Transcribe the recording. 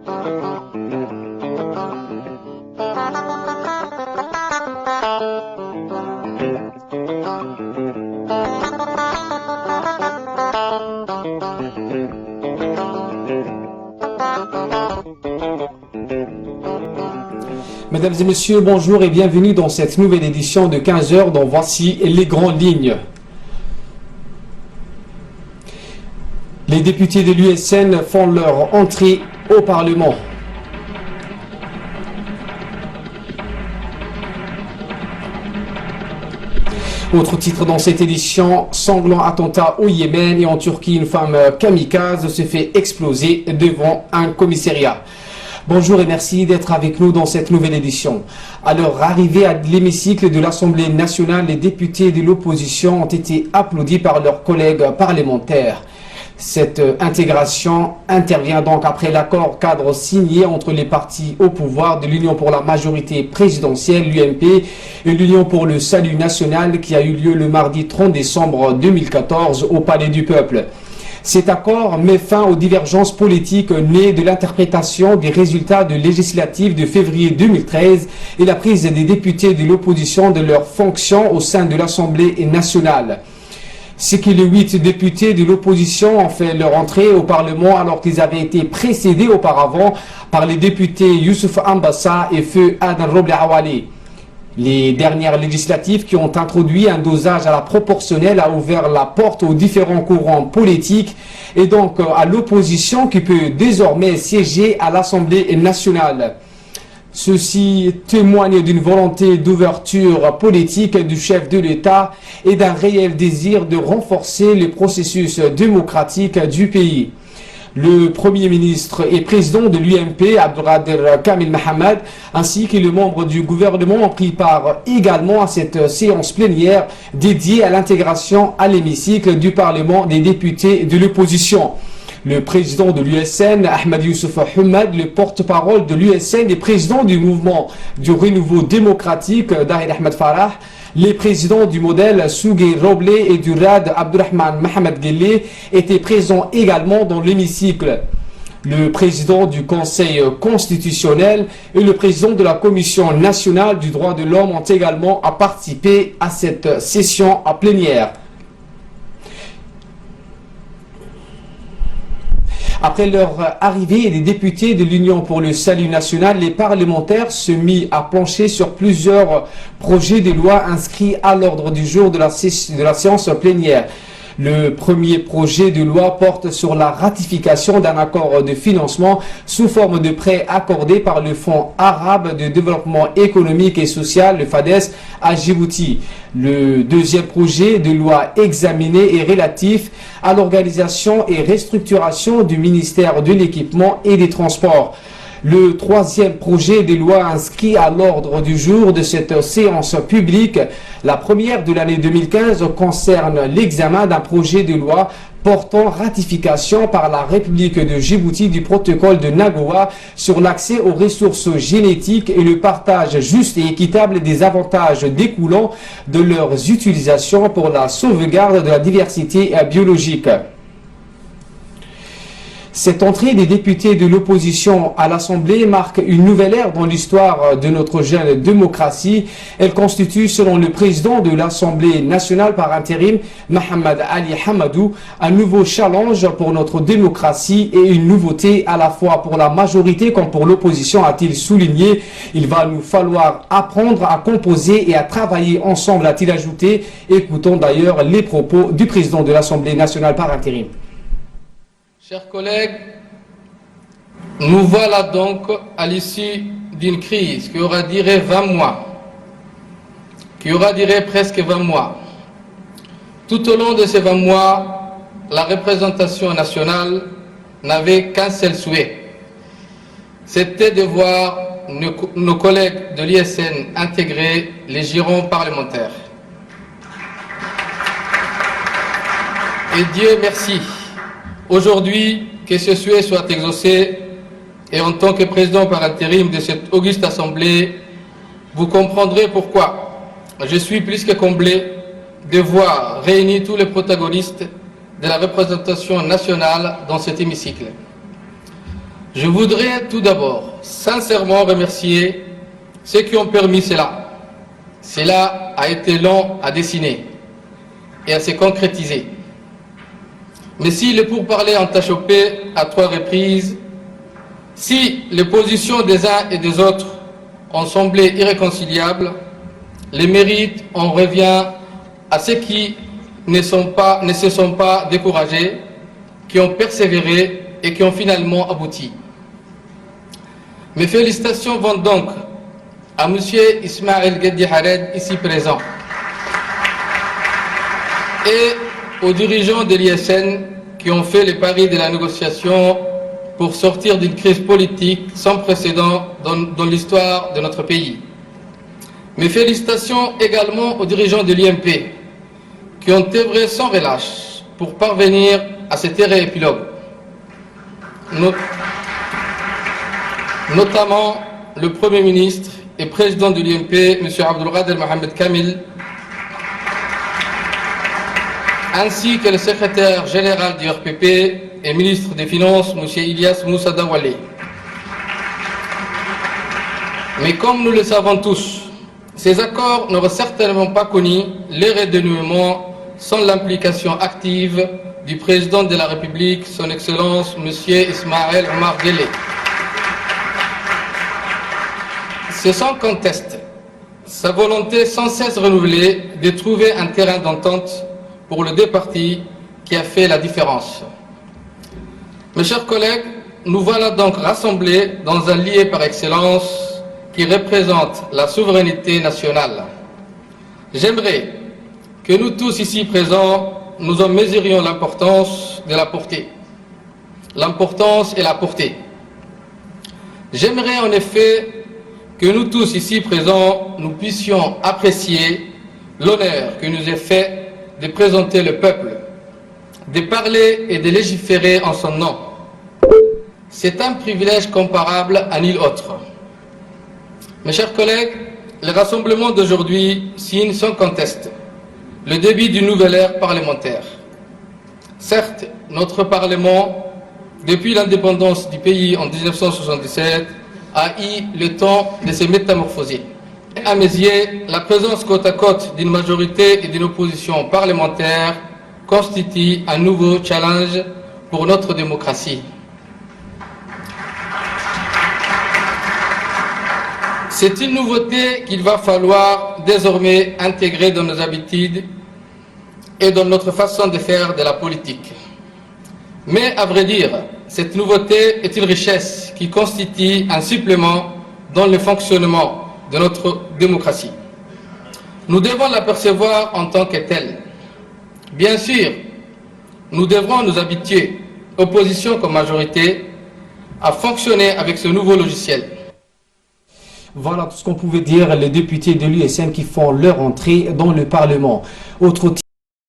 Mesdames et messieurs, bonjour et bienvenue dans cette nouvelle édition de 15h dont voici les grandes lignes. Les députés de l'USN font leur entrée au Parlement. Autre titre dans cette édition, sanglant attentat au Yémen et en Turquie, une femme kamikaze se fait exploser devant un commissariat. Bonjour et merci d'être avec nous dans cette nouvelle édition. À leur arrivée à l'hémicycle de l'Assemblée nationale, les députés de l'opposition ont été applaudis par leurs collègues parlementaires. Cette intégration intervient donc après l'accord cadre signé entre les partis au pouvoir de l'Union pour la majorité présidentielle, l'UMP, et l'Union pour le salut national qui a eu lieu le mardi 30 décembre 2014 au Palais du Peuple. Cet accord met fin aux divergences politiques nées de l'interprétation des résultats de législatives de février 2013 et la prise des députés de l'opposition de leurs fonctions au sein de l'Assemblée nationale. C'est que les 8 députés de l'opposition ont fait leur entrée au Parlement alors qu'ils avaient été précédés auparavant par les députés Youssouf Ambassa et Feu Adan Roble Awali. Les dernières législatives qui ont introduit un dosage à la proportionnelle a ouvert la porte aux différents courants politiques et donc à l'opposition qui peut désormais siéger à l'Assemblée nationale. Ceci témoigne d'une volonté d'ouverture politique du chef de l'État et d'un réel désir de renforcer le processus démocratique du pays. Le Premier ministre et président de l'UMP, Abdelkader Kamil Mohamed, ainsi que les membres du gouvernement ont pris part également à cette séance plénière dédiée à l'intégration à l'hémicycle du Parlement des députés de l'opposition. Le président de l'USN, Ahmed Youssouf Hamad, le porte-parole de l'USN et président du mouvement du renouveau démocratique, Dahir Ahmed Farah, les présidents du modèle Sougé Roble et du RAD Abdurrahman Mohamed Guelleh étaient présents également dans l'hémicycle. Le président du Conseil constitutionnel et le président de la Commission nationale du droit de l'homme ont également participé à cette session plénière. Après leur arrivée, les députés de l'Union pour le salut national, les parlementaires se mis à plancher sur plusieurs projets de loi inscrits à l'ordre du jour de la séance plénière. Le premier projet de loi porte sur la ratification d'un accord de financement sous forme de prêt accordé par le Fonds arabe de développement économique et social, le FADES, à Djibouti. Le deuxième projet de loi examiné est relatif à l'organisation et restructuration du ministère de l'Équipement et des Transports. Le troisième projet de loi inscrit à l'ordre du jour de cette séance publique, la première de l'année 2015, concerne l'examen d'un projet de loi portant ratification par la République de Djibouti du protocole de Nagoya sur l'accès aux ressources génétiques et le partage juste et équitable des avantages découlant de leurs utilisations pour la sauvegarde de la diversité biologique. Cette entrée des députés de l'opposition à l'Assemblée marque une nouvelle ère dans l'histoire de notre jeune démocratie. Elle constitue, selon le président de l'Assemblée nationale par intérim, Mohamed Ali Hamadou, un nouveau challenge pour notre démocratie et une nouveauté à la fois pour la majorité comme pour l'opposition, a-t-il souligné. Il va nous falloir apprendre à composer et à travailler ensemble, a-t-il ajouté. Écoutons d'ailleurs les propos du président de l'Assemblée nationale par intérim. Chers collègues, nous voilà donc à l'issue d'une crise qui aura duré 20 mois, presque 20 mois. Tout au long de ces 20 mois, la représentation nationale n'avait qu'un seul souhait, c'était de voir nos collègues de l'ISN intégrer les girons parlementaires. Et Dieu merci. Aujourd'hui, que ce souhait soit exaucé, et en tant que président par intérim de cette auguste assemblée, vous comprendrez pourquoi je suis plus que comblé de voir réunis tous les protagonistes de la représentation nationale dans cet hémicycle. Je voudrais tout d'abord sincèrement remercier ceux qui ont permis cela. Cela a été long à dessiner et à se concrétiser. Mais si les pourparlers ont achoppé à 3 reprises, si les positions des uns et des autres ont semblé irréconciliables, les mérites, on revient à ceux qui ne se sont pas découragés, qui ont persévéré et qui ont finalement abouti. Mes félicitations vont donc à M. Ismaël Gedi Hared, ici présent, et aux dirigeants de l'ISN qui ont fait les paris de la négociation pour sortir d'une crise politique sans précédent dans l'histoire de notre pays. Mes félicitations également aux dirigeants de l'IMP qui ont œuvré sans relâche pour parvenir à cet heureux épilogue. Notamment le Premier ministre et président de l'IMP, M. Abdelkader Mohamed Kamil, ainsi que le secrétaire général du RPP et ministre des Finances, M. Ilyas Moussa Dawale. Mais comme nous le savons tous, ces accords n'auraient certainement pas connu le redénouement sans l'implication active du président de la République, son Excellence, M. Ismaël Omar Guelleh. C'est sans conteste sa volonté sans cesse renouvelée de trouver un terrain d'entente pour le deux parties qui a fait la différence. Mes chers collègues, nous voilà donc rassemblés dans un lieu par excellence qui représente la souveraineté nationale. J'aimerais que nous tous ici présents, nous en mesurions l'importance de la portée. L'importance et la portée. J'aimerais en effet que nous tous ici présents, nous puissions apprécier l'honneur que nous est fait de présenter le peuple, de parler et de légiférer en son nom. C'est un privilège comparable à nul autre. Mes chers collègues, le rassemblement d'aujourd'hui signe sans conteste le début d'une nouvelle ère parlementaire. Certes, notre Parlement, depuis l'indépendance du pays en 1977, a eu le temps de se métamorphoser. À mes yeux, la présence côte à côte d'une majorité et d'une opposition parlementaire constitue un nouveau challenge pour notre démocratie. C'est une nouveauté qu'il va falloir désormais intégrer dans nos habitudes et dans notre façon de faire de la politique. Mais à vrai dire, cette nouveauté est une richesse qui constitue un supplément dans le fonctionnement de notre démocratie. Nous devons l'apercevoir en tant que telle. Bien sûr, nous devrons nous habituer, opposition comme majorité, à fonctionner avec ce nouveau logiciel. Voilà tout ce qu'on pouvait dire les députés de l'USN qui font leur entrée dans le Parlement. Autre